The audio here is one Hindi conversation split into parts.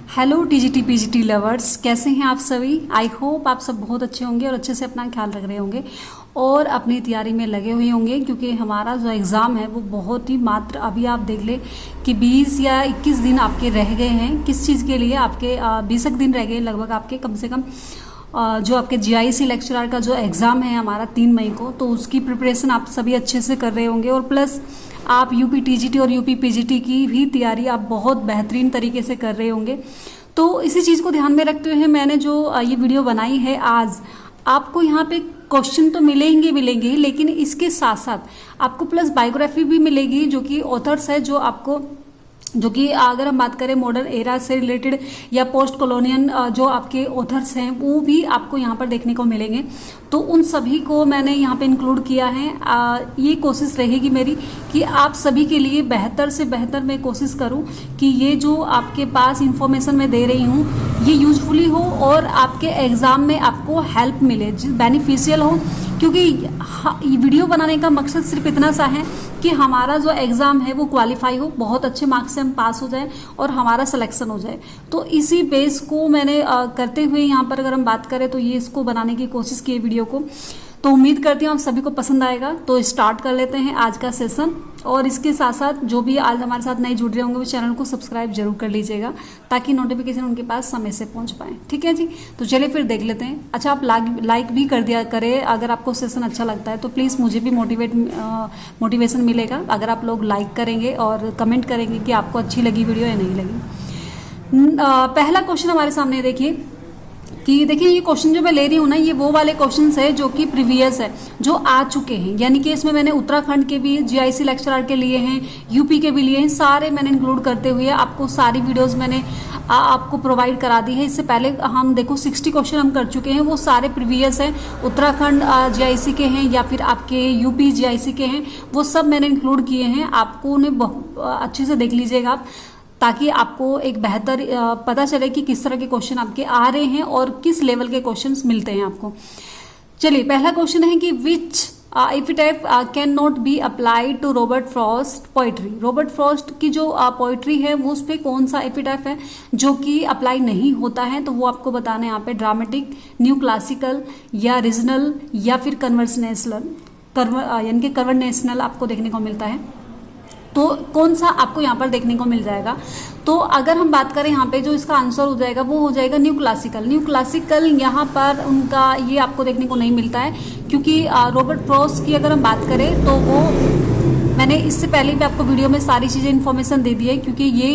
हेलो टीजीटी पीजीटी लवर्स, कैसे हैं आप सभी। आई होप आप सब बहुत अच्छे होंगे और अच्छे से अपना ख्याल रख रहे होंगे और अपनी तैयारी में लगे हुए होंगे, क्योंकि हमारा जो एग्ज़ाम है वो बहुत ही मात्र अभी आप देख लें कि 20 या 21 दिन आपके रह गए हैं। किस चीज़ के लिए? आपके 20 दिन रह गए लगभग आपके, कम से कम जो आपके जीआईसी लेक्चरर का जो एग्ज़ाम है हमारा 3 मई को, तो उसकी प्रिपरेशन आप सभी अच्छे से कर रहे होंगे और प्लस आप यूपी टीजीटी और यूपी पीजीटी की भी तैयारी आप बहुत बेहतरीन तरीके से कर रहे होंगे। तो इसी चीज़ को ध्यान में रखते हुए मैंने जो ये वीडियो बनाई है आज, आपको यहाँ पे क्वेश्चन तो मिलेंगे, लेकिन इसके साथ साथ आपको प्लस बायोग्राफी भी मिलेगी, जो कि ऑथर्स है जो कि अगर हम बात करें मॉडर्न एरा से रिलेटेड या पोस्ट कॉलोनियल जो आपके ऑथर्स हैं वो भी आपको यहाँ पर देखने को मिलेंगे। तो उन सभी को मैंने यहाँ पे इंक्लूड किया है। ये कोशिश रहेगी मेरी कि आप सभी के लिए बेहतर से बेहतर मैं कोशिश करूँ कि ये जो आपके पास इंफॉर्मेशन मैं दे रही हूँ ये यूजफुली हो और आपके एग्ज़ाम में आपको हेल्प मिले, बेनिफिशियल हो। क्योंकि वीडियो बनाने का मकसद सिर्फ इतना सा है कि हमारा जो एग्ज़ाम है वो क्वालिफाई हो, बहुत अच्छे मार्क्स से हम पास हो जाए और हमारा सिलेक्शन हो जाए। तो इसी बेस को मैंने करते हुए यहाँ पर अगर हम बात करें तो ये इसको बनाने की कोशिश की वीडियो को। तो उम्मीद करती हूँ आप सभी को पसंद आएगा। तो स्टार्ट कर लेते हैं आज का सेशन। और इसके साथ साथ जो भी आज हमारे साथ नए जुड़ रहे होंगे वो चैनल को सब्सक्राइब जरूर कर लीजिएगा, ताकि नोटिफिकेशन उनके पास समय से पहुंच पाए। ठीक है जी, तो चलिए फिर देख लेते हैं। अच्छा, आप लाइक भी कर दिया करें अगर आपको सेशन अच्छा लगता है, तो प्लीज़ मुझे भी मोटिवेशन मिलेगा अगर आप लोग लाइक करेंगे और कमेंट करेंगे कि आपको अच्छी लगी वीडियो या नहीं लगी। पहला क्वेश्चन हमारे सामने देखिए ये क्वेश्चन जो मैं ले रही हूँ ना, ये वो वाले क्वेश्चंस है जो कि प्रीवियस है, जो आ चुके हैं। यानी कि इसमें मैंने उत्तराखंड के भी जीआईसी लेक्चरर के लिए हैं, यूपी के भी लिए हैं, सारे मैंने इंक्लूड करते हुए आपको सारी वीडियोस मैंने आपको प्रोवाइड करा दी है। इससे पहले हम देखो 60 क्वेश्चन हम कर चुके हैं, वो सारे प्रीवियस हैं, उत्तराखंड जीआईसी के हैं या फिर आपके यूपी जीआईसी के हैं, वो सब मैंने इंक्लूड किए हैं। आपको उन्हें अच्छे से देख लीजिएगा आप, ताकि आपको एक बेहतर पता चले कि किस तरह के क्वेश्चन आपके आ रहे हैं और किस लेवल के क्वेश्चंस मिलते हैं आपको। चलिए, पहला क्वेश्चन है कि which epithet can not be applied to Robert Frost poetry. Robert Frost की जो पोइट्री है वो उस पर कौन सा एपिटाइप है जो कि अप्लाई नहीं होता है, तो वो आपको बताना है यहाँ पे। ड्रामेटिक, न्यू क्लासिकल या रीजनल या फिर कन्वर्सेशनल, यानी कि कन्वर्सेशनल आपको देखने को मिलता है। तो कौन सा आपको यहाँ पर देखने को मिल जाएगा? तो अगर हम बात करें यहाँ पे जो इसका आंसर हो जाएगा वो हो जाएगा न्यू क्लासिकल। न्यू क्लासिकल यहाँ पर उनका ये आपको देखने को नहीं मिलता है, क्योंकि रॉबर्ट फ्रॉस्ट की अगर हम बात करें तो वो मैंने इससे पहले भी आपको वीडियो में सारी चीज़ें इन्फॉर्मेशन दे दी है। क्योंकि ये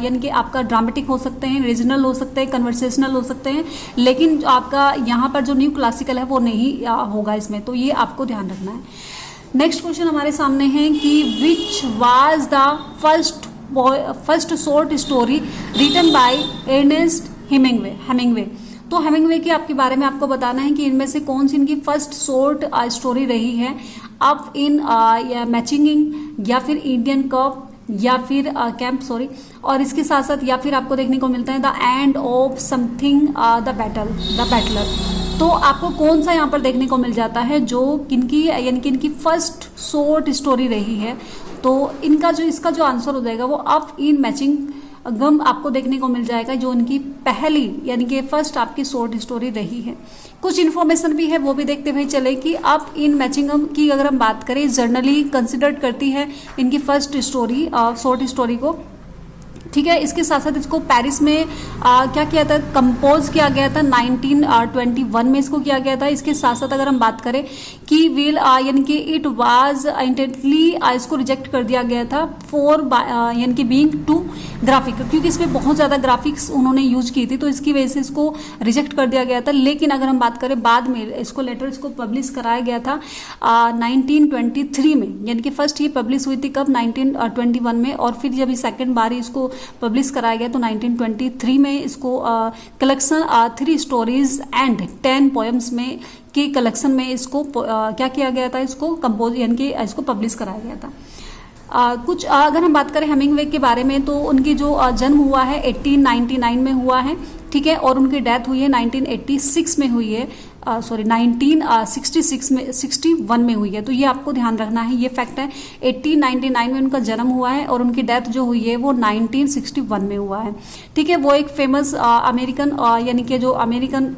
यानी कि आपका ड्रामेटिक हो सकते हैं, रीजनल हो सकते हैं, कन्वर्सेशनल हो सकते हैं, लेकिन आपका यहाँ पर जो न्यू क्लासिकल है वो नहीं होगा इसमें, तो ये आपको ध्यान रखना है। नेक्स्ट क्वेश्चन हमारे सामने है कि which was the first short story written by Ernest Hemingway. तो हेमिंगवे के आपके बारे में आपको बताना है कि इनमें से कौन सी इनकी फर्स्ट शॉर्ट स्टोरी रही है, अप इन मैचिंग या फिर इंडियन कप या फिर कैंप, सॉरी। और इसके साथ साथ या फिर आपको देखने को मिलता है the end of something the Buttler. तो आपको कौन सा यहाँ पर देखने को मिल जाता है जो किनकी, यानी कि इनकी फर्स्ट शॉर्ट स्टोरी रही है। तो इसका जो आंसर हो जाएगा वो अप इन मैचिंग गम आपको देखने को मिल जाएगा, जो उनकी पहली यानी कि फर्स्ट आपकी शॉर्ट स्टोरी रही है। कुछ इन्फॉर्मेशन भी है वो भी देखते हुए चले कि अप इन मैचिंगम की अगर हम बात करें, जर्नली कंसिडर करती है इनकी फर्स्ट स्टोरी शॉर्ट स्टोरी को। ठीक है, इसके साथ साथ इसको पेरिस में क्या किया था, कंपोज किया गया था 1921 में इसको किया गया था। इसके साथ साथ अगर हम बात करें कि विल यानी कि इट वाज इंटेंटली इसको रिजेक्ट कर दिया गया था फॉर यानी कि बीइंग टू ग्राफिक, क्योंकि इसमें बहुत ज़्यादा ग्राफिक्स उन्होंने यूज की थी, तो इसकी वजह से इसको रिजेक्ट कर दिया गया था। लेकिन अगर हम बात करें बाद में इसको पब्लिश कराया गया था 1923 में, यानी कि फर्स्ट ये पब्लिश हुई थी कब, 1921 में, और फिर जब सेकेंड बार इसको पब्लिश कराया गया तो 1923 में इसको कलेक्शन 3 स्टोरीज एंड 10 पोएम्स में के कलेक्शन में इसको क्या किया गया था, इसको कंपोज यानी कि इसको पब्लिश कराया गया था। कुछ अगर हम बात करें हेमिंगवे के बारे में, तो उनकी जो जन्म हुआ है 1899 में हुआ है। ठीक है, और उनकी डेथ हुई है 1986 में हुई है, सॉरी 1966 में 61 में हुई है। तो ये आपको ध्यान रखना है, ये फैक्ट है। 1899 में उनका जन्म हुआ है और उनकी डेथ जो हुई है वो 1961 में हुआ है। ठीक है, वो एक फेमस अमेरिकन यानी कि जो अमेरिकन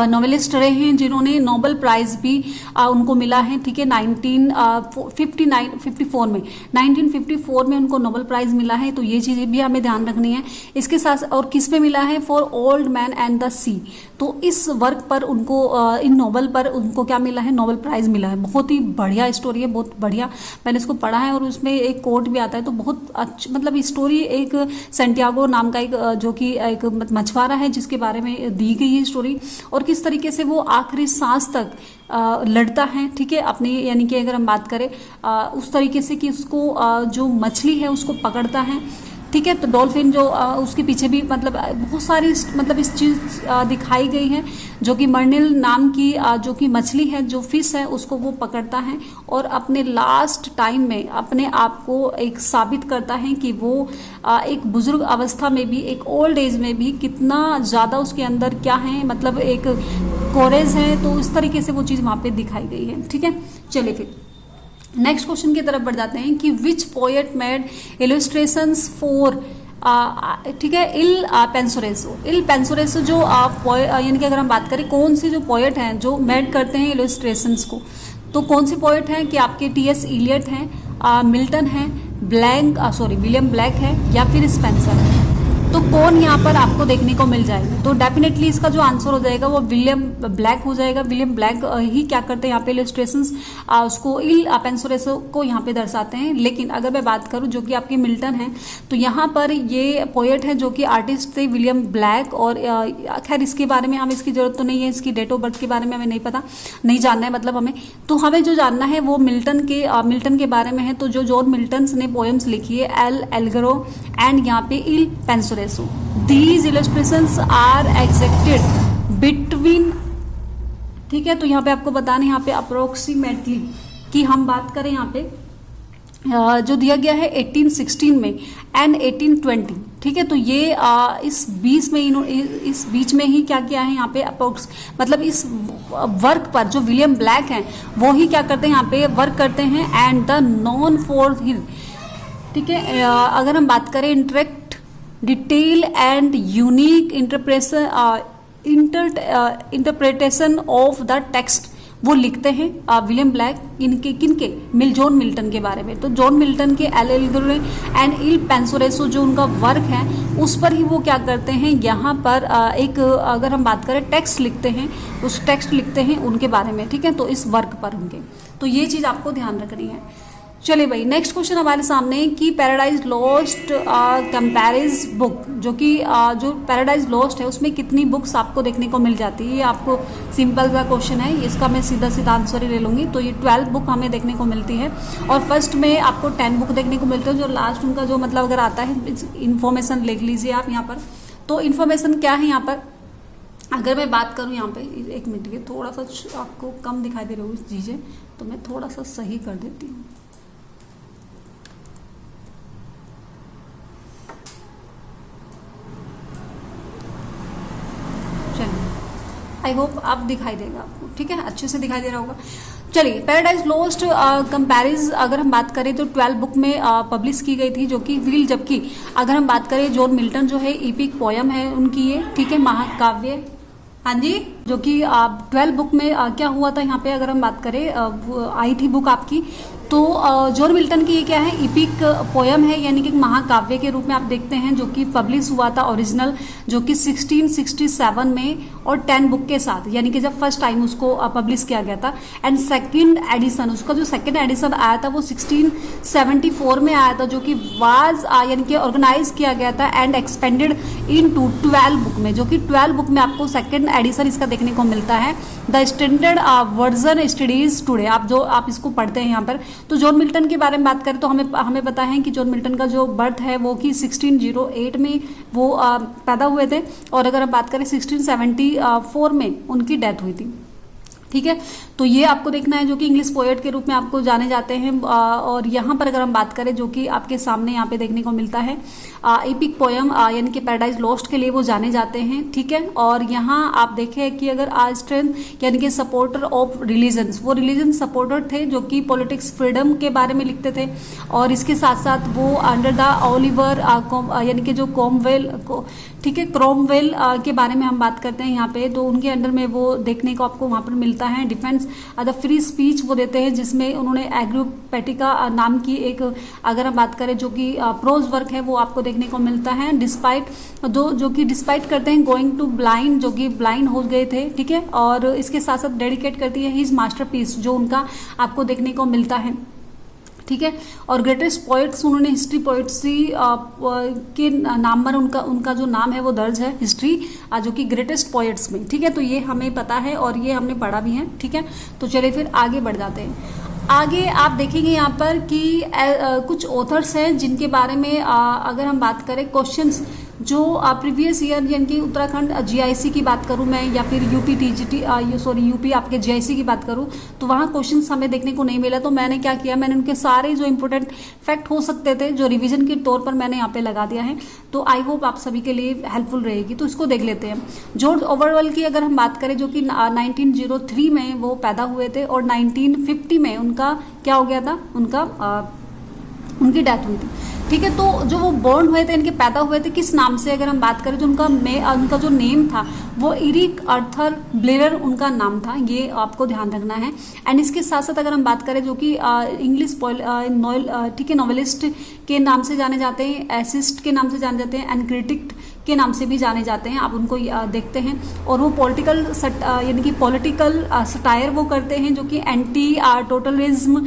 नॉवेलिस्ट रहे हैं जिन्होंने नोबेल प्राइज़ भी उनको मिला है। ठीक है, 1954 में 1954 में उनको नोबेल प्राइज़ मिला है। तो ये चीज़ें भी हमें ध्यान रखनी है। इसके साथ और किस पे मिला है, for old man and the sea. तो इस वर्क पर उनको इन नोबेल पर उनको क्या मिला है, नोबेल प्राइज़ मिला है। बहुत ही बढ़िया स्टोरी है, बहुत बढ़िया। मैंने इसको पढ़ा है और उसमें एक कोट भी आता है। तो बहुत अच्छा, मतलब स्टोरी एक सेंटियागो नाम का एक जो कि एक मछुआरा है जिसके बारे में दी गई है स्टोरी, और किस तरीके से वो आखिरी सांस तक लड़ता है। ठीक है, अपनी यानी कि अगर हम बात करें उस तरीके से कि उसको जो मछली है उसको पकड़ता है। ठीक है, तो डॉल्फिन जो उसके पीछे भी मतलब बहुत सारी मतलब इस चीज़ दिखाई गई है, जो कि मर्निल नाम की जो कि मछली है, जो फिश है, उसको वो पकड़ता है और अपने लास्ट टाइम में अपने आप को एक साबित करता है कि वो एक बुजुर्ग अवस्था में भी, एक ओल्ड एज में भी कितना ज़्यादा उसके अंदर क्या है, मतलब एक कोरेज है। तो इस तरीके से वो चीज़ वहाँ पे दिखाई गई है। ठीक है, चलिए फिर नेक्स्ट क्वेश्चन की तरफ बढ़ जाते हैं कि विच पोएट मेड इलस्ट्रेशंस फॉर, ठीक है, इल पेंसोरेसो। इल पेंसोरेसो जो यानी कि अगर हम बात करें कौन से जो पोएट हैं जो मेड करते हैं इलस्ट्रेशंस को, तो कौन से पोएट हैं कि आपके टी.एस. इलियट हैं, मिल्टन है, विलियम ब्लैक है या फिर स्पेंसर है। तो कौन यहाँ पर आपको देखने को मिल जाएगा, तो डेफिनेटली इसका जो आंसर हो जाएगा वो विलियम ब्लैक हो जाएगा। विलियम ब्लैक ही क्या करते हैं यहाँ पे इलस्ट्रेशंस उसको इल पेंसोरेसो को यहाँ पे दर्शाते हैं। लेकिन अगर मैं बात करूँ जो कि आपकी मिल्टन है, तो यहाँ पर ये पोएट है जो कि आर्टिस्ट थे विलियम ब्लैक। और खैर इसके बारे में हमें इसकी जरूरत तो नहीं है, इसकी डेट ऑफ बर्थ के बारे में हमें नहीं पता, नहीं जानना है मतलब हमें। तो हमें जो जानना है वो मिल्टन के बारे में है। तो जो जॉन मिल्टन्स ने पोएम्स लिखी है, एल एल्गरो एंड यहाँ पे इल पेंसोरेसो, these illustrations are executed between, ठीक है। तो यहाँ पे आपको बताना, यहाँ पे अप्रोक्सीमेटली कि हम बात करें यहाँ पे जो दिया गया है 1816 में एंड 1820। ठीक है, तो ये इस बीच में ही क्या किया है यहाँ पे अप्रोक्स, मतलब इस वर्क पर जो विलियम ब्लैक हैं वो ही क्या करते हैं यहाँ पे वर्क करते हैं। एंड द नॉन फॉर हिल, ठीक है, अगर हम बात करें interact detail and unique interpretation of the text वो लिखते हैं विलियम ब्लैक। किनके जॉन मिल्टन के बारे में। तो जॉन मिल्टन के एल एल्गरो एंड इल पेंसोरेसो जो उनका वर्क है उस पर ही वो क्या करते हैं, यहाँ पर एक अगर हम बात करें टेक्स्ट लिखते हैं, उस टेक्स्ट लिखते हैं उनके बारे में। ठीक है, तो इस वर्क पर उनके, तो ये चीज़ आपको ध्यान रखनी है। चलिए भाई, नेक्स्ट क्वेश्चन हमारे सामने कि पैराडाइज लॉस्ट कंपैरिज बुक, जो कि जो पैराडाइज लॉस्ट है उसमें कितनी बुक्स आपको देखने को मिल जाती है। ये आपको सिंपल सा क्वेश्चन है, इसका मैं सीधा आंसर ही ले लूँगी। तो ये 12 बुक हमें देखने को मिलती है और फर्स्ट में आपको 10 बुक देखने को मिलती है। जो लास्ट उनका जो मतलब अगर आता है इन्फॉर्मेशन लिख लीजिए आप यहाँ पर। तो इन्फॉर्मेशन क्या है यहाँ पर, अगर मैं बात करूँ यहाँ पे, एक मिनट, ये थोड़ा सा आपको कम दिखाई दे रही होगी चीज़ें, तो मैं थोड़ा सा सही कर देती हूँ। आई होप आप दिखाई देगा आपको, ठीक है, अच्छे से दिखाई दे रहा होगा। चलिए, पैराडाइज लॉस्ट कंपैरिज अगर हम बात करें तो 12 बुक में पब्लिश की गई थी, जो कि व्हील, जबकि अगर हम बात करें जॉन मिल्टन जो है ईपिक पोयम है उनकी ये, ठीक है, महाकाव्य, हाँ जी, जो कि 12 बुक में क्या हुआ था यहाँ पे अगर हम बात करें आई थी बुक आपकी। तो जॉन मिल्टन की ये क्या है, इपिक पोयम है, यानी कि महाकाव्य के रूप में आप देखते हैं, जो कि पब्लिश हुआ था ओरिजिनल जो कि 1667 में और 10 बुक के साथ, यानी कि जब फर्स्ट टाइम उसको पब्लिश किया गया था। एंड सेकंड एडिशन, उसका जो सेकंड एडिशन आया था वो 1674 में आया था, जो कि वाज यानी कि ऑर्गेनाइज किया गया था एंड एक्सपेंडेड इनटू 12 बुक में, जो कि 12 बुक में आपको सेकंड एडिशन इसका देखने को मिलता है। The standard version studies today, आप इसको पढ़ते हैं यहाँ पर। तो जॉन मिल्टन के बारे में बात करें तो हमें पता है कि जॉन मिल्टन का जो बर्थ है वो कि 1608 में वो पैदा हुए थे, और अगर हम बात करें 1674 में उनकी डेथ हुई थी। ठीक है। तो ये आपको देखना है, जो कि इंग्लिश पोएट के रूप में आपको जाने जाते हैं। और यहाँ पर अगर हम बात करें, जो कि आपके सामने यहाँ पे देखने को मिलता है, एपिक पोयम यानी कि पैराडाइज लॉस्ट के लिए वो जाने जाते हैं। ठीक है। और यहाँ आप देखें कि अगर स्ट्रेंथ यानी कि सपोर्टर ऑफ रिलीजन्स, वो रिलीजन सपोर्टर थे जो कि पॉलिटिक्स फ्रीडम के बारे में लिखते थे। और इसके साथ साथ वो अंडर द ओलिवर यानी कि जो क्रॉमवेल, ठीक है, क्रॉमवेल के बारे में हम बात करते हैं यहाँ पे, तो उनके अंडर में वो देखने को आपको वहाँ पर मिलता है। डिफेंस द फ्री स्पीच वो देते हैं, जिसमें उन्होंने एग्रोपेटिका नाम की एक, अगर हम बात करें, जो कि प्रोज वर्क है, वो आपको देखने को मिलता है। डिस्पाइट जो कि डिस्पाइट करते हैं गोइंग टू ब्लाइंड, जो कि ब्लाइंड हो गए थे। ठीक है। और इसके साथ साथ डेडिकेट करती है हिज मास्टरपीस, जो उनका आपको देखने को मिलता है। ठीक है। और ग्रेटेस्ट पोइट्स, उन्होंने हिस्ट्री पोइट्री के नाम पर उनका जो नाम है वो दर्ज है हिस्ट्री, जो कि ग्रेटेस्ट पोइट्स में। ठीक है। तो ये हमें पता है और ये हमने पढ़ा भी है। ठीक है। तो चलिए फिर आगे बढ़ जाते हैं। आगे आप देखेंगे यहाँ पर कि कुछ ऑथर्स हैं जिनके बारे में अगर हम बात करें, क्वेश्चंस जो प्रीवियस ईयर यानी कि उत्तराखंड जीआईसी की बात करूं मैं, या फिर यूपी टीजीटी यूपी आपके जीआईसी की बात करूं, तो वहाँ क्वेश्चंस हमें देखने को नहीं मिला। तो मैंने क्या किया, मैंने उनके सारे जो इंपॉर्टेंट फैक्ट हो सकते थे, जो रिवीजन के तौर पर मैंने यहाँ पे लगा दिया है। तो आई होप आप सभी के लिए हेल्पफुल रहेगी। तो इसको देख लेते हैं। जॉर्ज ओवरवेल की अगर हम बात करें, जो कि 1903 में वो पैदा हुए थे और 1950 में उनका क्या हो गया था, उनकी डेथ हुई थी। ठीक है। तो जो वो बॉर्न हुए थे, इनके पैदा हुए थे किस नाम से अगर हम बात करें, जो उनका जो नेम था वो इरिक आर्थर ब्लेयर उनका नाम था, ये आपको ध्यान रखना है। एंड इसके साथ साथ अगर हम बात करें, जो कि इंग्लिश ठीक है, नॉवेलिस्ट के नाम से जाने जाते हैं, एसिस्ट के नाम से जाने जाते हैं, एंड क्रिटिक के नाम से भी जाने जाते हैं। आप उनको देखते हैं। और वो पॉलिटिकल यानी कि पॉलिटिकल सटायर वो करते हैं, जो कि एंटी टोटलिज्म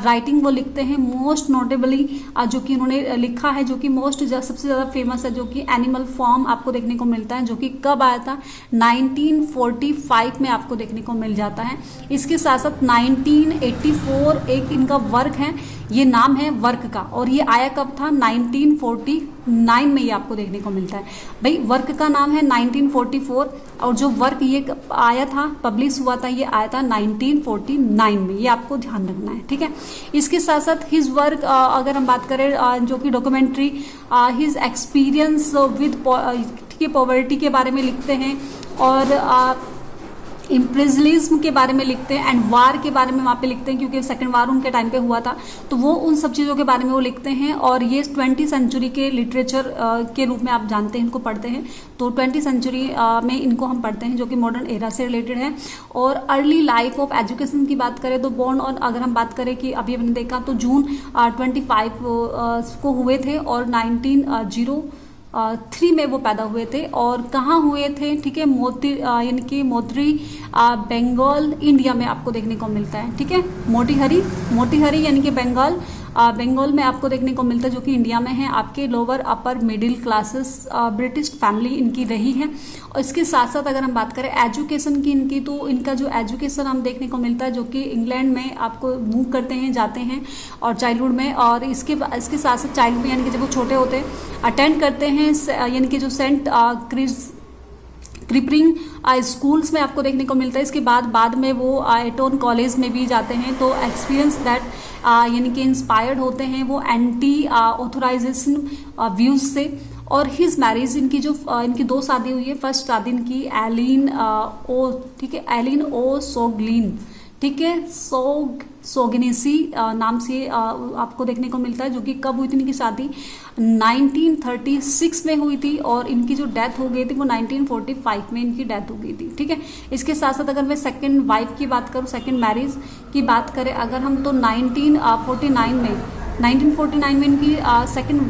राइटिंग वो लिखते हैं। मोस्ट नोटेबली जो कि उन्होंने लिखा है, जो कि सबसे ज़्यादा फेमस है, जो कि एनिमल फॉर्म आपको देखने को मिलता है, जो कि कब आया था, 1945 में आपको देखने को मिल जाता है। इसके साथ साथ 1984 एक इनका वर्क है, ये नाम है वर्क का, और ये आया कब था, 1949 में ये आपको देखने को मिलता है। भाई वर्क का नाम है 1944, और जो वर्क ये आया था, पब्लिश हुआ था, ये आया था 1949 में, ये आपको ध्यान रखना है। ठीक है। इसके साथ साथ हिज वर्क अगर हम बात करें, जो कि documentary his experience with poverty के बारे में लिखते हैं, और इम्प्रिजलिज्म के बारे में लिखते हैं, एंड वार के बारे में वहाँ पे लिखते हैं, क्योंकि सेकंड वार उनके टाइम पे हुआ था। तो वो उन सब चीज़ों के बारे में वो लिखते हैं। और ये 20th सेंचुरी के लिटरेचर के रूप में आप जानते हैं, इनको पढ़ते हैं। तो 20th सेंचुरी में इनको हम पढ़ते हैं, जो कि मॉडर्न एरा से रिलेटेड है। और अर्ली लाइफ ऑफ एजुकेशन की बात करें तो बॉर्न, और अगर हम बात करें कि अभी हमने देखा तो जून 25 को हुए थे, और 1903 में वो पैदा हुए थे। और कहाँ हुए थे, ठीक है, यानी कि मोतरी बंगाल, इंडिया में आपको देखने को मिलता है। ठीक है। मोतीहारी यानी कि बंगाल में आपको देखने को मिलता है, जो कि इंडिया में है। आपके lower upper middle classes British family इनकी रही है। और इसके साथ साथ अगर हम बात करें एजुकेशन की इनकी, तो इनका जो एजुकेशन हम देखने को मिलता है, जो कि इंग्लैंड में आपको मूव करते हैं, जाते हैं, और चाइल्डहुड में, और इसके साथ साथ चाइल्ड में यानी कि जब वो छोटे होते हैं अटेंड करते हैं, यानी कि जो सेंट क्रिपरिंग स्कूल्स में आपको देखने को मिलता है। इसके बाद में वो एटोन कॉलेज में भी जाते हैं। तो एक्सपीरियंस दैट यानी कि इंस्पायर्ड होते हैं वो एंटी ऑथराइजेशन व्यूज से। और हिज मैरिज, इनकी 2 शादी हुई है। फर्स्ट शादी इनकी एलिन ओ सोगलिन, ठीक है, सोगनेसी नाम से आपको देखने को मिलता है, जो कि कब हुई थी इनकी शादी, 1936 में हुई थी। और इनकी जो डेथ हो गई थी वो 1945 में इनकी डेथ हो गई थी। ठीक है। इसके साथ साथ अगर मैं सेकंड वाइफ की बात करूँ, सेकंड मैरिज की बात करें अगर हम, तो 1949 में इनकी सेकंड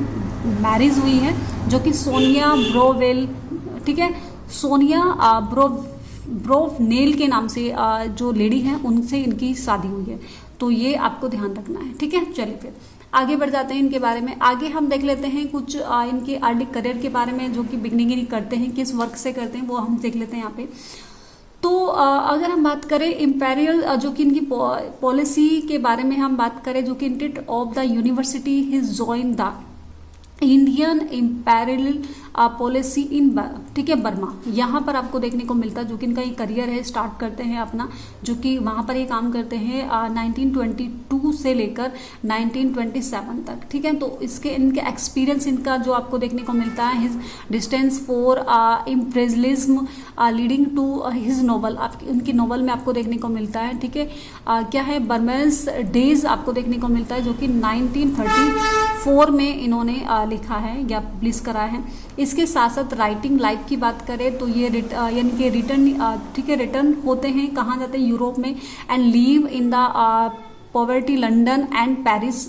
मैरिज हुई है, जो कि सोनिया ब्रोवेल, ठीक है, सोनिया ब्रोवनेल के नाम से जो लेडी हैं उनसे इनकी शादी हुई है। तो ये आपको ध्यान रखना है। ठीक है। चलिए फिर आगे बढ़ जाते हैं इनके बारे में। आगे हम देख लेते हैं कुछ इनके अर्ली करियर के बारे में, जो कि बिगनिंग करते हैं, किस वर्क से करते हैं, वो हम देख लेते हैं यहाँ पे। तो अगर हम बात करें इम्पेरियल, जो कि इनकी पॉलिसी के बारे में हम बात करें, जो कि institute of the university his join the Indian imperial policy in ठीक है बर्मा, यहाँ पर आपको देखने को मिलता है जो कि इनका ये करियर है, स्टार्ट करते हैं अपना, जो कि वहाँ पर ये काम करते हैं 1922 से लेकर 1927 तक। ठीक है, तो इसके इनके एक्सपीरियंस इनका जो आपको देखने को मिलता है, his distance for impressionism leading to his novel, आपकी उनकी नॉवल में आपको देखने को मिलता है। ठीक है, क्या है, बर्मेस डेज आपको देखने को मिलता है जो कि 1934 में इन्होंने लिखा है या पब्लिश करा है। इसके साथ साथ राइटिंग लाइफ की बात करें तो ये यानी कि रिटर्न, ठीक है, रिटर्न होते हैं, कहाँ जाते हैं, यूरोप में, and leave in the poverty, London and Paris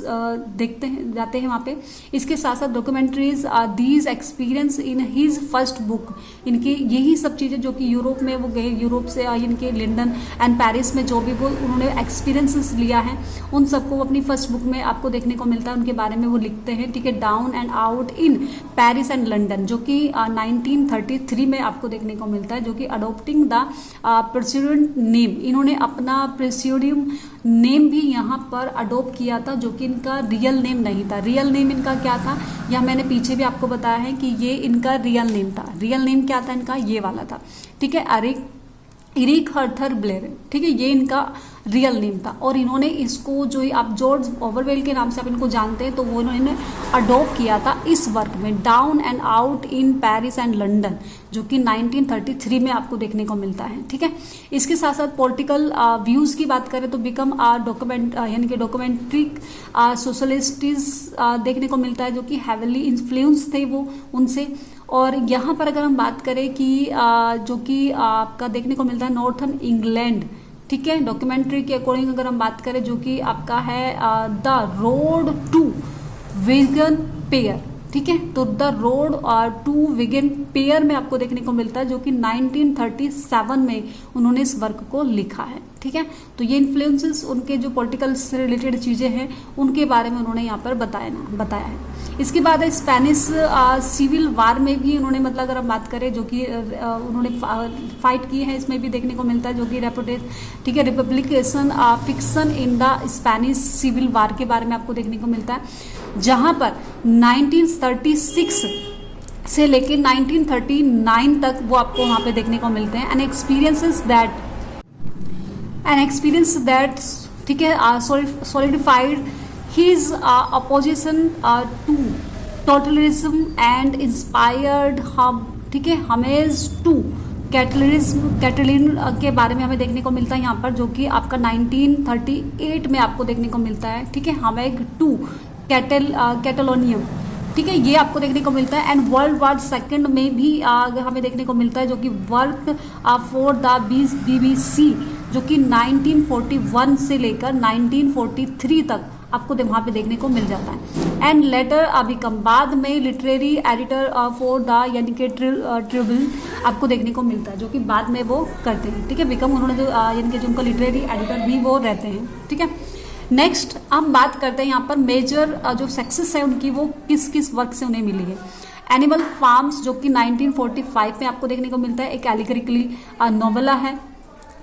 देखते हैं, जाते हैं वहाँ पे। इसके साथ साथ documentaries these experience in his first book, इनकी यही सब चीज़ें जो कि यूरोप में वो गए, यूरोप से इनके लंदन एंड पेरिस में जो भी वो उन्होंने एक्सपीरियंसेस लिया है उन सबको अपनी फर्स्ट बुक में आपको देखने को मिलता है, उनके बारे में वो लिखते हैं। ठीक है, down and out in Paris and London, जो कि 1933 में आपको देखने को मिलता है, जो कि अडोप्टिंग द प्रेसिडेंट नेम, इन्होंने अपना प्रेसिडियम नेम भी यहाँ पर अडोप्ट किया था, जो कि इनका रियल नेम नहीं था। रियल नेम इनका क्या था, यह मैंने पीछे भी आपको बताया है कि ये इनका रियल नेम था। रियल नेम क्या था इनका, ये वाला था। ठीक है, इरिक हर्थर ब्लेयर, ठीक है, ये इनका रियल नेम था। और इन्होंने इसको जो आप जॉर्ज ऑरवेल के नाम से आप इनको जानते हैं, तो वो इन्होंने अडोप्ट किया था इस वर्क में, down and out in Paris and London, जो कि 1933 में आपको देखने को मिलता है। ठीक है, इसके साथ साथ पॉलिटिकल व्यूज़ की बात करें तो बिकम डॉक्यूमेंट यानी कि डॉक्यूमेंट्रिक सोशलिस्टिस देखने को मिलता है, जो कि हैवीली इन्फ्लुएंस थे वो उनसे। और यहाँ पर अगर हम बात करें कि जो कि आपका देखने को मिलता है नॉर्थर्न इंग्लैंड, ठीक है, डॉक्यूमेंट्री के अकॉर्डिंग अगर हम बात करें, जो कि आपका है the road to Wigan Pier, ठीक है, तो the road to Wigan Pier में आपको देखने को मिलता है, जो कि 1937 में उन्होंने इस वर्क को लिखा है। ठीक है, तो ये इन्फ्लुएंसेस उनके जो पॉलिटिकल से रिलेटेड चीज़ें हैं उनके बारे में उन्होंने यहाँ पर बताया है। इसके बाद स्पेनिश सिविल वार में भी उन्होंने, मतलब अगर हम बात करें, जो कि उन्होंने फाइट की है, इसमें भी देखने को मिलता है, जो कि ठीक है, republication fiction in the Spanish Civil War के बारे में आपको देखने को मिलता है, जहाँ पर 1936 से लेकर 1939 तक वो आपको वहाँ पे देखने को मिलते हैं। एन एक्सपीरियंस दैट ठीक है solidified his opposition to totalitarianism and inspired हम, ठीक है, हमेज टू कैटलिन के बारे में हमें देखने को मिलता है यहाँ पर, जो कि आपका 1938 में आपको देखने को मिलता है। ठीक है, हमेग टू कैटलोनियम, ठीक है, ये आपको देखने को मिलता है। एंड वर्ल्ड वार सेकंड में भी हमें देखने को मिलता है, जो कि वर्क फॉर द BBC, जो कि 1941 से लेकर 1943 तक आपको वहाँ पे देखने को मिल जाता है। एंड लेटर अभी कम बाद में लिटरेरी एडिटर फॉर द यानी कि ट्रिब्यून आपको देखने को मिलता है, जो कि बाद में वो करते हैं। ठीक है, बिकम उन्होंने जो यानी कि जो उनका लिटरेरी एडिटर भी वो रहते हैं। ठीक है, नेक्स्ट हम बात करते हैं यहाँ पर मेजर जो सक्सेस है उनकी, वो किस किस वर्क से उन्हें मिली है। एनिमल फार्म्स, जो कि 1945 में आपको देखने को मिलता है, एक एलिगरिकली नोवेला है,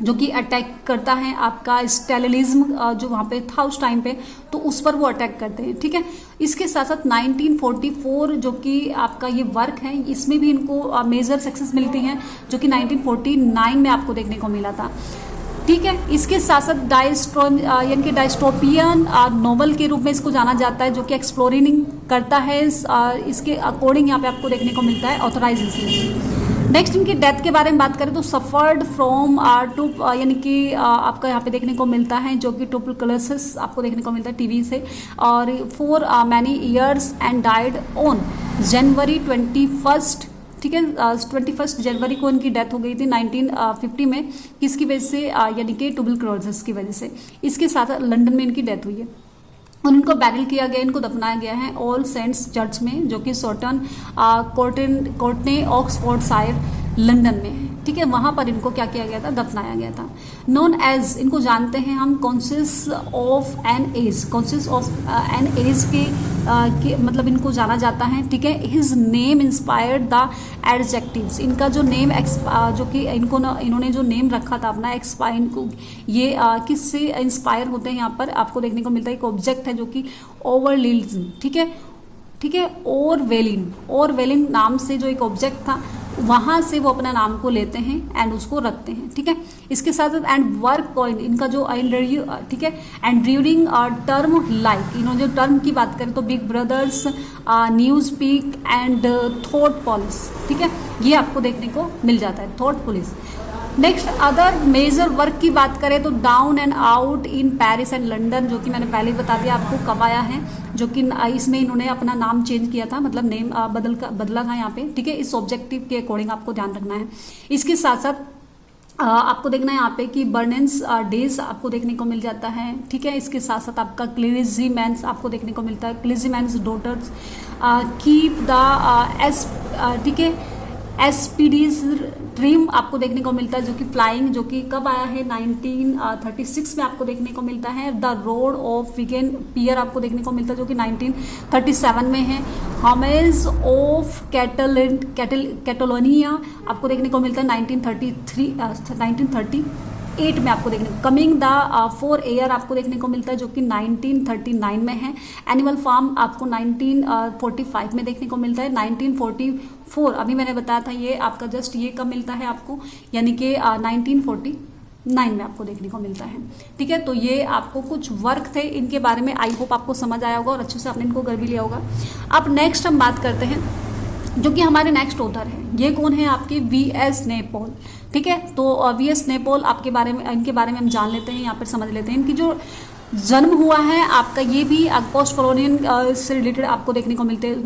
जो कि अटैक करता है आपका स्टैलिनिज्म जो वहाँ पे था उस टाइम पे, तो उस पर वो अटैक करते हैं। ठीक है, इसके साथ साथ 1944 जो कि आपका ये वर्क है, इसमें भी इनको मेजर सक्सेस मिलती हैं, जो कि 1949 में आपको देखने को मिला था। ठीक है, इसके साथ साथ यानी कि डायस्टोपियन नॉवल के रूप में इसको जाना जाता है, जो कि एक्सप्लोरिंग करता है, इसके अकॉर्डिंग यहाँ पे आपको देखने को मिलता है ऑथराइजेशन। नेक्स्ट इनकी डेथ के बारे में बात करें तो सफर्ड फ्रॉम टू यानी कि आपका यहाँ पे देखने को मिलता है, जो कि ट्यूबरकुलोसिस आपको देखने को मिलता है टीबी से, और for many years and died on January 21, ठीक है, 21 जनवरी को इनकी डेथ हो गई थी 1950 में, किसकी वजह से, यानी कि ट्यूबरकुलोसिस की वजह से। इसके साथ लंदन में इनकी डेथ हुई है और इनको बैरल किया गया, इनको दफनाया गया है ऑल सेंट्स चर्च में, जो कि सोटन कोर्टने ऑक्सफोर्डशायर लंदन में है। ठीक है, वहाँ पर इनको क्या किया गया था, दफनाया गया था। नॉन एज, इनको जानते हैं हम कॉन्शियस ऑफ एन एज के मतलब इनको जाना जाता है। ठीक है, his name inspired the adjectives, इनका जो नेम जो कि इन्होंने जो नेम रखा था अपना एक्सपाइन को, ये किससे इंस्पायर होते हैं यहाँ पर आपको देखने को मिलता है। एक ऑब्जेक्ट है जो कि ओवरलिज्म, ठीक है, ठीक है। ओरवेलिन नाम से जो एक ऑब्जेक्ट था वहाँ से वो अपना नाम को लेते हैं एंड उसको रखते हैं, ठीक है। इसके साथ साथ एंड वर्क कॉइन इनका जो ठीक है। एंड ड्यूरिंग टर्म लाइक इन्होंने जो टर्म की बात करें तो big brothers, newspeak and thought police, ठीक है, ये आपको देखने को मिल जाता है, thought police. Next other major work की बात करें तो down and out in Paris and London, जो कि मैंने पहले ही बता दिया आपको कब आया है, जो कि इसमें इन्होंने अपना नाम चेंज किया था, मतलब नेम बदला था यहाँ पे, ठीक है। इस ऑब्जेक्टिव के अकॉर्डिंग आपको ध्यान रखना है। इसके साथ साथ आपको देखना है यहाँ पे कि बर्नेंस डेज आपको देखने को मिल जाता है, ठीक है। इसके साथ साथ आपका क्लिजीमैन्स आपको देखने को मिलता है, क्लिजीमैन्स डॉटर्स, कीप द ठीक है, एसपीडीज ड्रीम आपको देखने को मिलता है, जो कि फ्लाइंग, जो कि कब आया है 1936 में आपको देखने को मिलता है। द रोड ऑफ वीगन पियर आपको देखने को मिलता है, जो कि 1937 में है। हमेज ऑफ कैटलोनिया आपको देखने को मिलता है 1938 में आपको देखने को। कमिंग द फोर एयर आपको देखने को मिलता है, जो कि 1939 में है। एनिमल फार्म आपको 1945 में देखने को मिलता है। 1944 अभी मैंने बताया था, ये आपका जस्ट ये कब मिलता है आपको, यानी कि 1949 में आपको देखने को मिलता है, ठीक है। तो ये आपको कुछ वर्क थे, इनके बारे में आई होप आपको समझ आया होगा और अच्छे से आपने इनको कर भी लिया होगा। अब नेक्स्ट हम बात करते हैं जो कि हमारे नेक्स्ट ऑथर है, ये कौन है आपके वीएस नेपोल, ठीक है। तो वीएस नेपोल आपके बारे में, इनके बारे में हम जान लेते हैं, यहाँ पर समझ लेते हैं। इनकी जो जन्म हुआ है आपका, ये भी पोस्ट कॉलोनियल से रिलेटेड आपको देखने को मिलते हैं,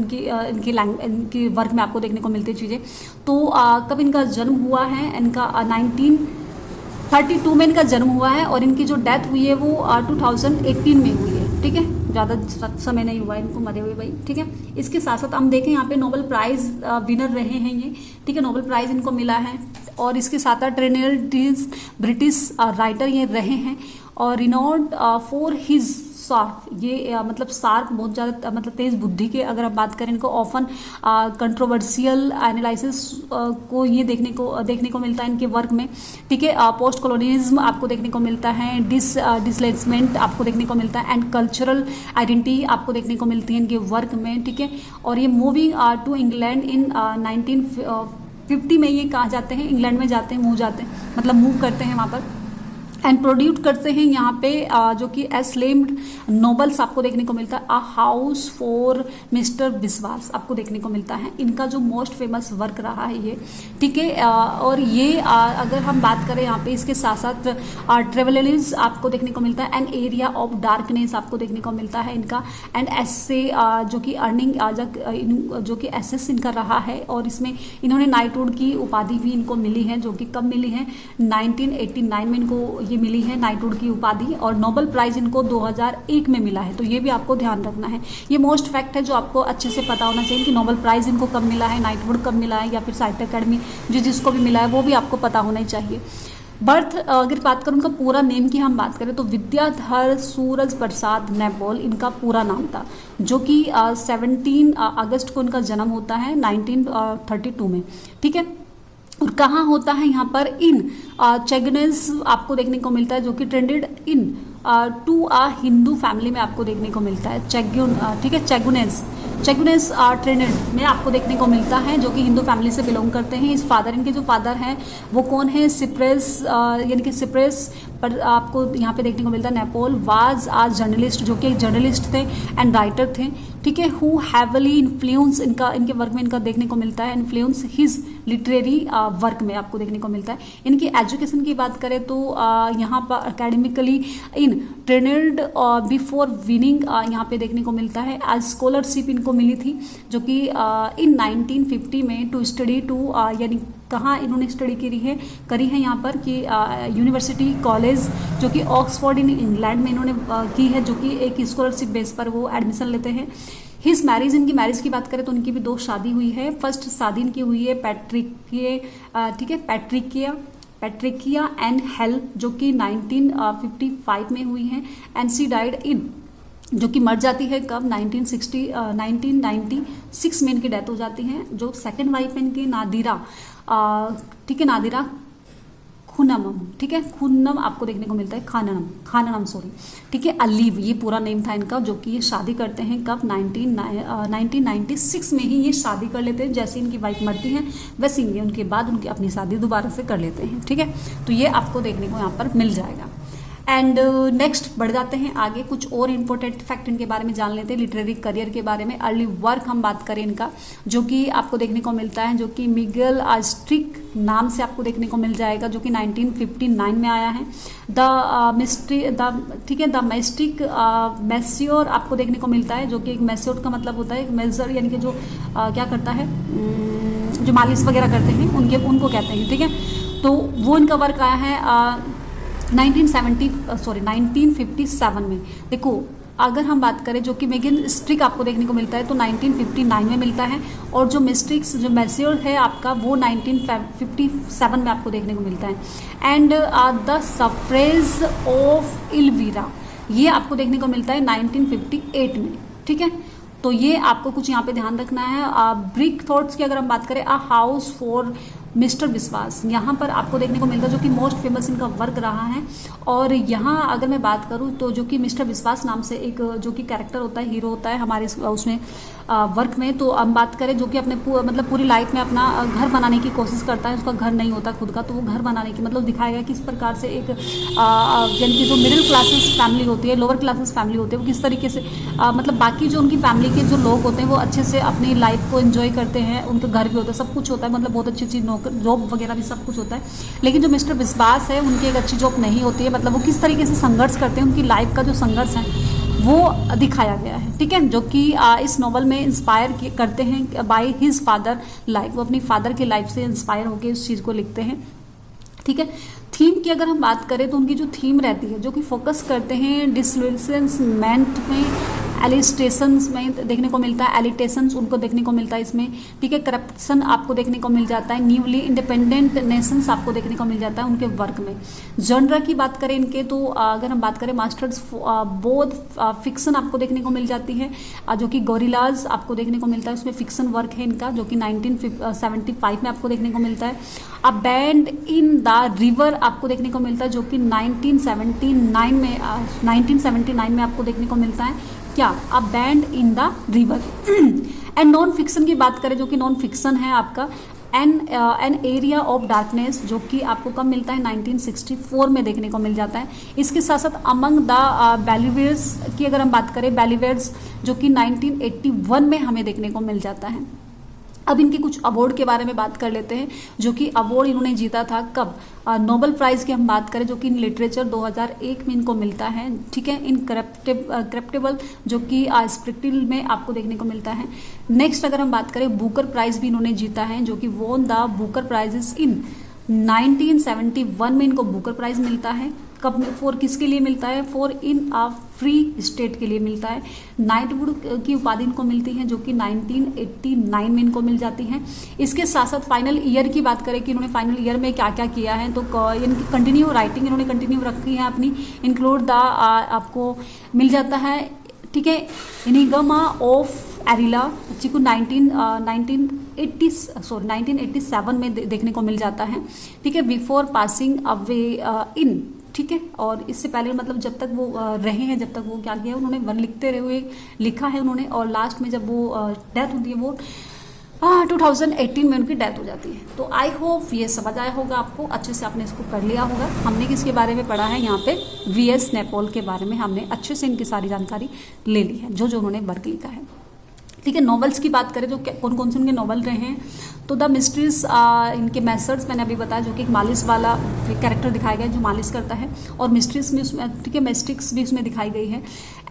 इनकी वर्क में आपको देखने को मिलती है चीज़ें। तो कब इनका जन्म हुआ है, इनका 1932 में इनका जन्म हुआ है और इनकी जो डेथ हुई है वो 2018 में हुई है, ठीक है। ज़्यादा समय नहीं हुआ इनको मरे हुए भाई, ठीक है। इसके साथ साथ हम देखें यहाँ पे नोबेल प्राइज़ विनर रहे हैं ये, ठीक है, नोबेल प्राइज़ इनको मिला है। और इसके साथ साथ ब्रिटिश राइटर ये रहे हैं और रिनोड फॉर हिज शार्प, ये मतलब शार्प बहुत ज़्यादा मतलब तेज़ बुद्धि के, अगर आप बात करें इनको ऑफन कंट्रोवर्शियल एनालिसिस को ये देखने को मिलता है इनके वर्क में, ठीक है। पोस्ट कॉलोनियलिज्म आपको देखने को मिलता है, डिसप्लेसमेंट आपको देखने को मिलता है एंड कल्चरल आइडेंटिटी आपको देखने को मिलती है इनके वर्क में, ठीक है। और ये मूविंग टू इंग्लैंड इन 1950 में ये कहाँ जाते हैं, इंग्लैंड में जाते हैं, मतलब मूव करते हैं वहाँ पर एंड प्रोड्यूस करते हैं यहाँ पे जो कि एस्लेम्ड नोबल्स आपको देखने को मिलता है। अ हाउस फॉर मिस्टर विश्वास आपको देखने को मिलता है, इनका जो मोस्ट फेमस वर्क रहा है ये, ठीक है। और ये अगर हम बात करें यहाँ पे, इसके साथ साथ ट्रेवलर्स आपको देखने को मिलता है एंड एरिया ऑफ डार्कनेस आपको देखने को मिलता है इनका, एंड एसे जो कि अर्निंग जो कि एसेस इनका रहा है। और इसमें इन्होंने नाइटहुड की उपाधि भी इनको मिली है, जो कि कब मिली है 1989 में इनको ये मिली है नाइटहुड की उपाधि, और नोबेल प्राइज इनको 2001 में मिला है। तो ये भी आपको ध्यान रखना है, ये मोस्ट फैक्ट है जो आपको अच्छे से पता होना चाहिए कि नोबेल प्राइज इनको कब मिला है, नाइटहुड कब मिला है, या फिर साहित्य अकेडमी जिसको भी मिला है वो भी आपको पता होना ही चाहिए। बर्थ अगर बात करूँ उनका पूरा नेम की हम बात करें तो विद्याधर सूरज प्रसाद नेपोल इनका पूरा नाम था, जो कि 17 अगस्त को इनका जन्म होता है 1932 में, ठीक है। और कहाँ होता है यहाँ पर, इन चेगनेस आपको देखने को मिलता है, जो कि trended into a Hindu family में आपको देखने को मिलता है, ठीक है। चेगुनेस ट्रेंडेड में आपको देखने को मिलता है, जो कि हिंदू फैमिली से बिलोंग करते हैं। इस फादर, इनके जो फादर हैं वो कौन है, सिप्रेस, यानी कि सिप्रेस पर आपको यहाँ पे देखने को मिलता है। नेपोल वाज आ जर्नलिस्ट, जो कि एक जर्नलिस्ट थे एंड राइटर थे, ठीक है। हु हैवली इन्फ्लुएंस, इनके वर्क में इनका देखने को मिलता है इन्फ्लुएंस हिज लिटरेरी वर्क में आपको देखने को मिलता है। इनकी एजुकेशन की बात करें तो यहाँ पर एकेडमिकली इन ट्रेंड बिफोर विनिंग यहाँ पे देखने को मिलता है। आज स्कॉलरशिप इनको मिली थी, जो कि इन 1950 में टू स्टडी टू, यानी कहाँ इन्होंने स्टडी करी है यहाँ पर कि यूनिवर्सिटी कॉलेज जो कि ऑक्सफोर्ड इन इंग्लैंड में इन्होंने की है, जो कि एक स्कॉलरशिप बेस पर वो एडमिशन लेते हैं। हिज मैरिज, इनकी मैरिज की बात करें तो उनकी भी 2 शादी हुई है। फर्स्ट शादी इनकी हुई है ठीक है, पैट्रिकिया एंड हेल, जो कि 1955 में हुई है एंड सी डाइड इन, जो कि मर जाती है कब 1996 में इनकी डेथ हो जाती है। जो सेकंड वाइफ है इनकी नादिरा, ठीक है, नादिरा खुनम, ठीक है, खुन्नम आपको देखने को मिलता है, खाननम, खाननम सॉरी, ठीक है। अलीव ये पूरा नेम था इनका, जो कि ये शादी करते हैं कब, 1996 में ही ये शादी कर लेते हैं। जैसे इनकी वाइफ मरती हैं वैसे ही उनके बाद उनकी अपनी शादी दोबारा से कर लेते हैं, ठीक है। तो ये आपको देखने को यहाँ पर मिल जाएगा। एंड नेक्स्ट बढ़ जाते हैं आगे, कुछ और इंपॉर्टेंट फैक्ट इनके बारे में जान लेते हैं, लिटरेरी करियर के बारे में। अर्ली वर्क हम बात करें इनका, जो कि आपको देखने को मिलता है, जो कि मिगेल आस्ट्रिक नाम से आपको देखने को मिल जाएगा, जो कि 1959 में आया है। ठीक है, द मिस्टिक मैस्योर आपको देखने को मिलता है, जो कि एक मैस्योर का मतलब होता है मेजर, यानी कि जो क्या करता है, जो मालिश वगैरह करते हैं उनको कहते हैं, ठीक है। तो वो इनका वर्क आया है 1957 में। देखो अगर हम बात करें, जो कि मेगन स्ट्रिक आपको देखने को मिलता है तो 1959 में मिलता है, और जो मिस्ट्रिक्स जो मैस्योर है आपका वो 1957 में आपको देखने को मिलता है। एंड द सफ्रेज ऑफ इल्वीरा ये आपको देखने को मिलता है 1958 में, ठीक है। तो ये आपको कुछ यहाँ पे ध्यान रखना है। ब्रिक थॉट्स की अगर हम बात करें, अ हाउस फॉर मिस्टर विश्वास, यहाँ पर आपको देखने को मिलता है, जो कि मोस्ट फेमस इनका वर्क रहा है। और यहाँ अगर मैं बात करूँ तो जो कि मिस्टर विश्वास नाम से एक जो कि कैरेक्टर होता है, हीरो होता है हमारे उसमें वर्क में, तो हम बात करें जो कि अपने मतलब पूरी लाइफ में अपना घर बनाने की कोशिश करता है, उसका घर नहीं होता खुद का, तो वो घर बनाने की मतलब दिखाया गया किस प्रकार से एक यानी कि जो मिडिल क्लासेस फैमिली होती है, लोअर क्लासेस फैमिली होती है, वो किस तरीके से मतलब बाकी जो उनकी फैमिली के जो लोग होते हैं वो अच्छे से अपनी लाइफ को एंजॉय करते हैं, उनका घर भी होता है, सब कुछ होता है, मतलब बहुत अच्छी अच्छी जॉब वगैरह भी सब कुछ होता है। लेकिन जो मिस्टर विश्वास है उनकी एक अच्छी जॉब नहीं होती है, मतलब वो किस तरीके से संघर्ष करते हैं, उनकी लाइफ का जो संघर्ष है वो दिखाया गया है, ठीक है। जो कि इस नॉवल में इंस्पायर करते हैं बाय हिज फादर लाइफ, वो अपनी फादर की लाइफ से इंस्पायर होकर इस चीज़ को लिखते हैं, ठीक है। थीम की अगर हम बात करें तो उनकी जो थीम रहती है, जो कि फोकस करते हैं डिसलिसमेंट में, एलिस्टेशंस में देखने को मिलता है, एलिटेशंस उनको देखने को मिलता है इसमें, ठीक है। करप्शन आपको देखने को मिल जाता है, न्यूली इंडिपेंडेंट नेशंस आपको देखने को मिल जाता है उनके वर्क में। जॉनरा की बात करें इनके तो अगर हम बात करें मास्टर्स बोथ फिक्शन आपको देखने को मिल जाती है, जो कि गोरिल्लाज आपको देखने को मिलता है, उसमें फिक्शन वर्क है इनका, जो कि 1975 में आपको देखने को मिलता है। A band in the river आपको देखने को मिलता है, जो कि 1979 में आपको देखने को मिलता है, क्या, a band in the river. And non fiction की बात करें, जो कि नॉन फिक्शन है आपका एन एरिया ऑफ डार्कनेस, जो कि आपको कब मिलता है, 1964 में देखने को मिल जाता है। इसके साथ साथ अमंग द बैलीवर्स की अगर हम बात करें, बैलीवर्स जो कि 1981 में हमें देखने को मिल जाता है। अब इनके कुछ अवार्ड के बारे में बात कर लेते हैं, जो कि अवार्ड इन्होंने जीता था कब, नोबेल प्राइज़ की हम बात करें, जो कि इन लिटरेचर 2001 में इनको मिलता है, ठीक है। इन करप्टेबल जो कि स्प्रिक्टिल में आपको देखने को मिलता है। नेक्स्ट अगर हम बात करें, बुकर प्राइज़ भी इन्होंने जीता है, जो कि वोन द बुकर प्राइजेस इन 1971 में इनको बुकर प्राइज़ मिलता है। कब, फॉर किसके लिए मिलता है, for in a free state के लिए मिलता है। नाइटवुड की उपाधि इनको मिलती है, जो कि 1989 में इनको मिल जाती है। इसके साथ साथ फाइनल ईयर की बात करें कि इन्होंने फाइनल ईयर में क्या क्या किया है, तो इनकी कंटिन्यू राइटिंग इन्होंने कंटिन्यू रखी है अपनी, इंक्लूड द आपको मिल जाता है, ठीक है, एनिग्मा ऑफ एरिला, जिसको 1987 में देखने को मिल जाता है, ठीक है। बिफोर पासिंग अवे इन, ठीक है। और इससे पहले मतलब जब तक वो रहे हैं, जब तक वो क्या किया उन्होंने वन लिखते रहे हुए लिखा है उन्होंने, और लास्ट में जब वो डेथ होती है वो 2018 में उनकी डेथ हो जाती है। तो आई होप ये समझ आया होगा आपको, अच्छे से आपने इसको कर लिया होगा। हमने किसके बारे में पढ़ा है यहाँ पे, वीएस नेपोल के बारे में हमने अच्छे से इनकी सारी जानकारी ले ली है, जो उन्होंने वर्क लिखा है, ठीक है। नॉवेल्स की बात करें, जो कौन कौन से उनके नॉवल रहे हैं, तो द मिस्ट्रीज इनके मेथड्स मैंने अभी बताया, जो कि एक मालिश वाला कैरेक्टर दिखाया गया है जो मालिश करता है, और मिस्ट्रीज में उसमें, ठीक है, मिस्टिक्स भी उसमें दिखाई गई है।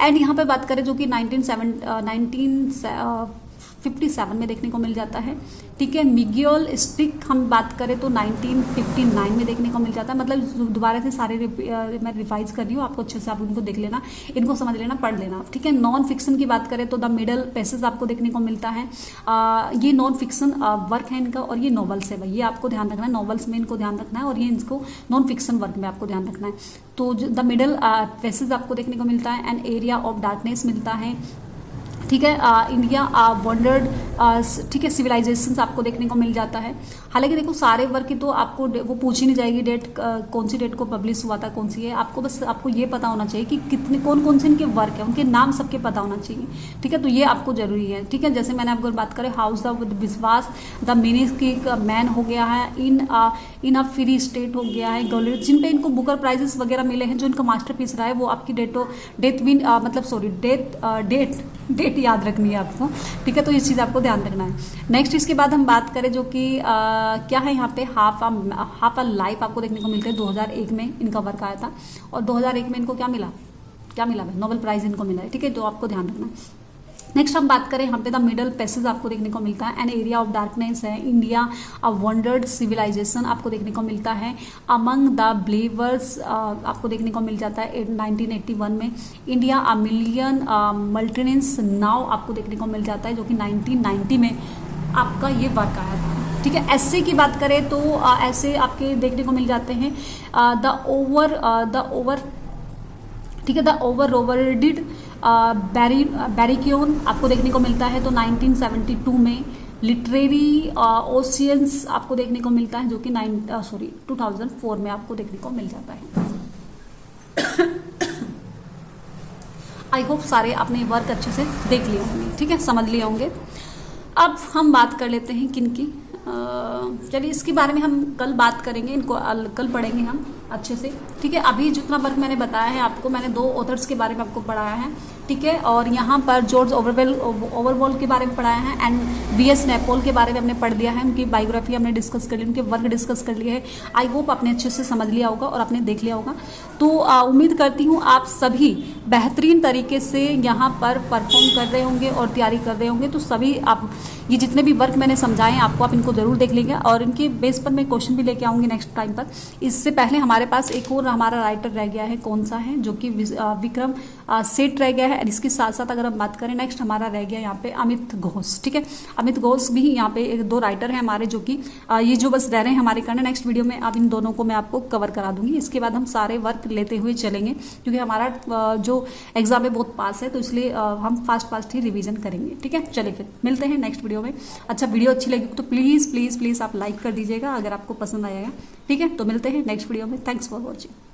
एंड यहाँ पे बात करें, जो कि 1957 में देखने को मिल जाता है, ठीक है। मिगेल स्ट्रिक हम बात करें तो 1959 में देखने को मिल जाता है। मतलब दोबारा से सारे मैं रिवाइज कर रही हूँ, आपको अच्छे से आप उनको देख लेना, इनको समझ लेना, पढ़ लेना, ठीक है। नॉन फिक्शन की बात करें तो द मिडल पैसेज आपको देखने को मिलता है। ये नॉन फिक्शन वर्क है इनका, और ये नॉवेल्स है भाई, ये आपको ध्यान रखना है, नॉवेल्स में इनको ध्यान रखना है, और ये इनको नॉन फिक्शन वर्क में आपको ध्यान रखना है। तो द मिडल पैसेज आपको देखने को मिलता है, एन एरिया ऑफ डार्कनेस मिलता है, ठीक है। इंडिया वंडर्ड, ठीक है, सिविलाइजेशंस आपको देखने को मिल जाता है। हालांकि देखो सारे वर्क की तो आपको वो पूछी नहीं जाएगी डेट, कौन सी डेट को पब्लिश हुआ था, कौन सी है, आपको बस आपको ये पता होना चाहिए कि कितने कौन कौन से इनके वर्क है, उनके नाम सबके पता होना चाहिए। ठीक है, तो ये आपको जरूरी है। ठीक है, जैसे मैंने आपको बात करें हाउस द विश्वास, द मिनिस्टिक मैन हो गया है, इन अ फ्री स्टेट हो गया है, गॉलरी, जिन पे इनको बुकर प्राइजेस वगैरह मिले हैं, जो इनका मास्टरपीस रहा है, वो आपकी डेट याद रखनी है आपको। ठीक है, तो ये चीज़ आपको ध्यान रखना है। नेक्स्ट इसके बाद हम बात करें जो कि क्या है यहाँ पे हाफ अ लाइफ आपको देखने को मिलता है। 2001 में इनका वर्क आया था और 2001 में इनको क्या मिला भाई, नोबेल प्राइज इनको मिला है। ठीक है, तो आपको ध्यान रखना है। नेक्स्ट हम बात करें यहाँ पे द मिडल पैसेज आपको देखने को मिलता है। एन एरिया ऑफ डार्कनेस है। इंडिया अ वंडर्ड सिविलाइजेशन आपको देखने को मिलता है। अमंग द ब्लीवर्स आपको देखने को मिल जाता है 1981 में। इंडिया अ मिलियन मल्टीनेंस नाउ आपको देखने को मिल जाता है, जो कि 1990 में आपका ये वर्क आया था। ठीक है, ऐसे की बात करें तो ऐसे आपके देखने को मिल जाते हैं द ओवरडिड बैरिक्योन आपको देखने को मिलता है, तो 1972 में। लिटरेरी ओशियंस आपको देखने को मिलता है, जो कि 2004 में आपको देखने को मिल जाता है। आई होप सारे आपने वर्क अच्छे से देख लिए होंगे। ठीक है, समझ लिए होंगे। अब हम बात कर लेते हैं किन की, चलिए इसके बारे में हम कल बात करेंगे, इनको कल पढ़ेंगे हम अच्छे से। ठीक है, अभी जितना वर्क मैंने बताया है आपको, मैंने 2 ऑथर्स के बारे में आपको पढ़ाया है। ठीक है, और यहाँ पर जॉर्ज ओवरवेल के बारे में पढ़ाया है एंड BS नैपोल के बारे में हमने पढ़ दिया है। उनकी बायोग्राफी हमने डिस्कस कर ली, उनके वर्क डिस्कस कर लिए है। आई होप आपने अच्छे से समझ लिया होगा और आपने देख लिया होगा। तो उम्मीद करती हूँ आप सभी बेहतरीन तरीके से यहाँ पर परफॉर्म कर रहे होंगे और तैयारी कर रहे होंगे। तो सभी आप ये जितने भी वर्क मैंने समझाए हैं आपको, आप इनको जरूर देख लेंगे और इनके बेस पर मैं क्वेश्चन भी लेके आऊँगी नेक्स्ट टाइम पर। इससे पहले हमारे पास एक और हमारा राइटर रह गया है, कौन सा है, जो कि विक्रम सेठ रह गया है। इसके साथ साथ अगर हम बात करें, नेक्स्ट हमारा रह गया यहाँ पे अमित घोष। ठीक है, अमित घोष भी यहाँ पे 2 राइटर हैं हमारे, जो कि ये जो बस रह रहे हैं हमारे करने। नेक्स्ट वीडियो में अब इन दोनों को मैं आपको कवर करा दूंगी। इसके बाद हम सारे वर्क लेते हुए चलेंगे, क्योंकि हमारा जो एग्जाम है बहुत पास है, तो इसलिए हम फास्ट ही रिविजन करेंगे। ठीक है, चलिए फिर मिलते हैं नेक्स्ट वीडियो में। अच्छा, वीडियो अच्छी लगी तो प्लीज़ आप लाइक कर दीजिएगा अगर आपको पसंद आएगा। ठीक है, तो मिलते हैं नेक्स्ट वीडियो में। Thanks for watching.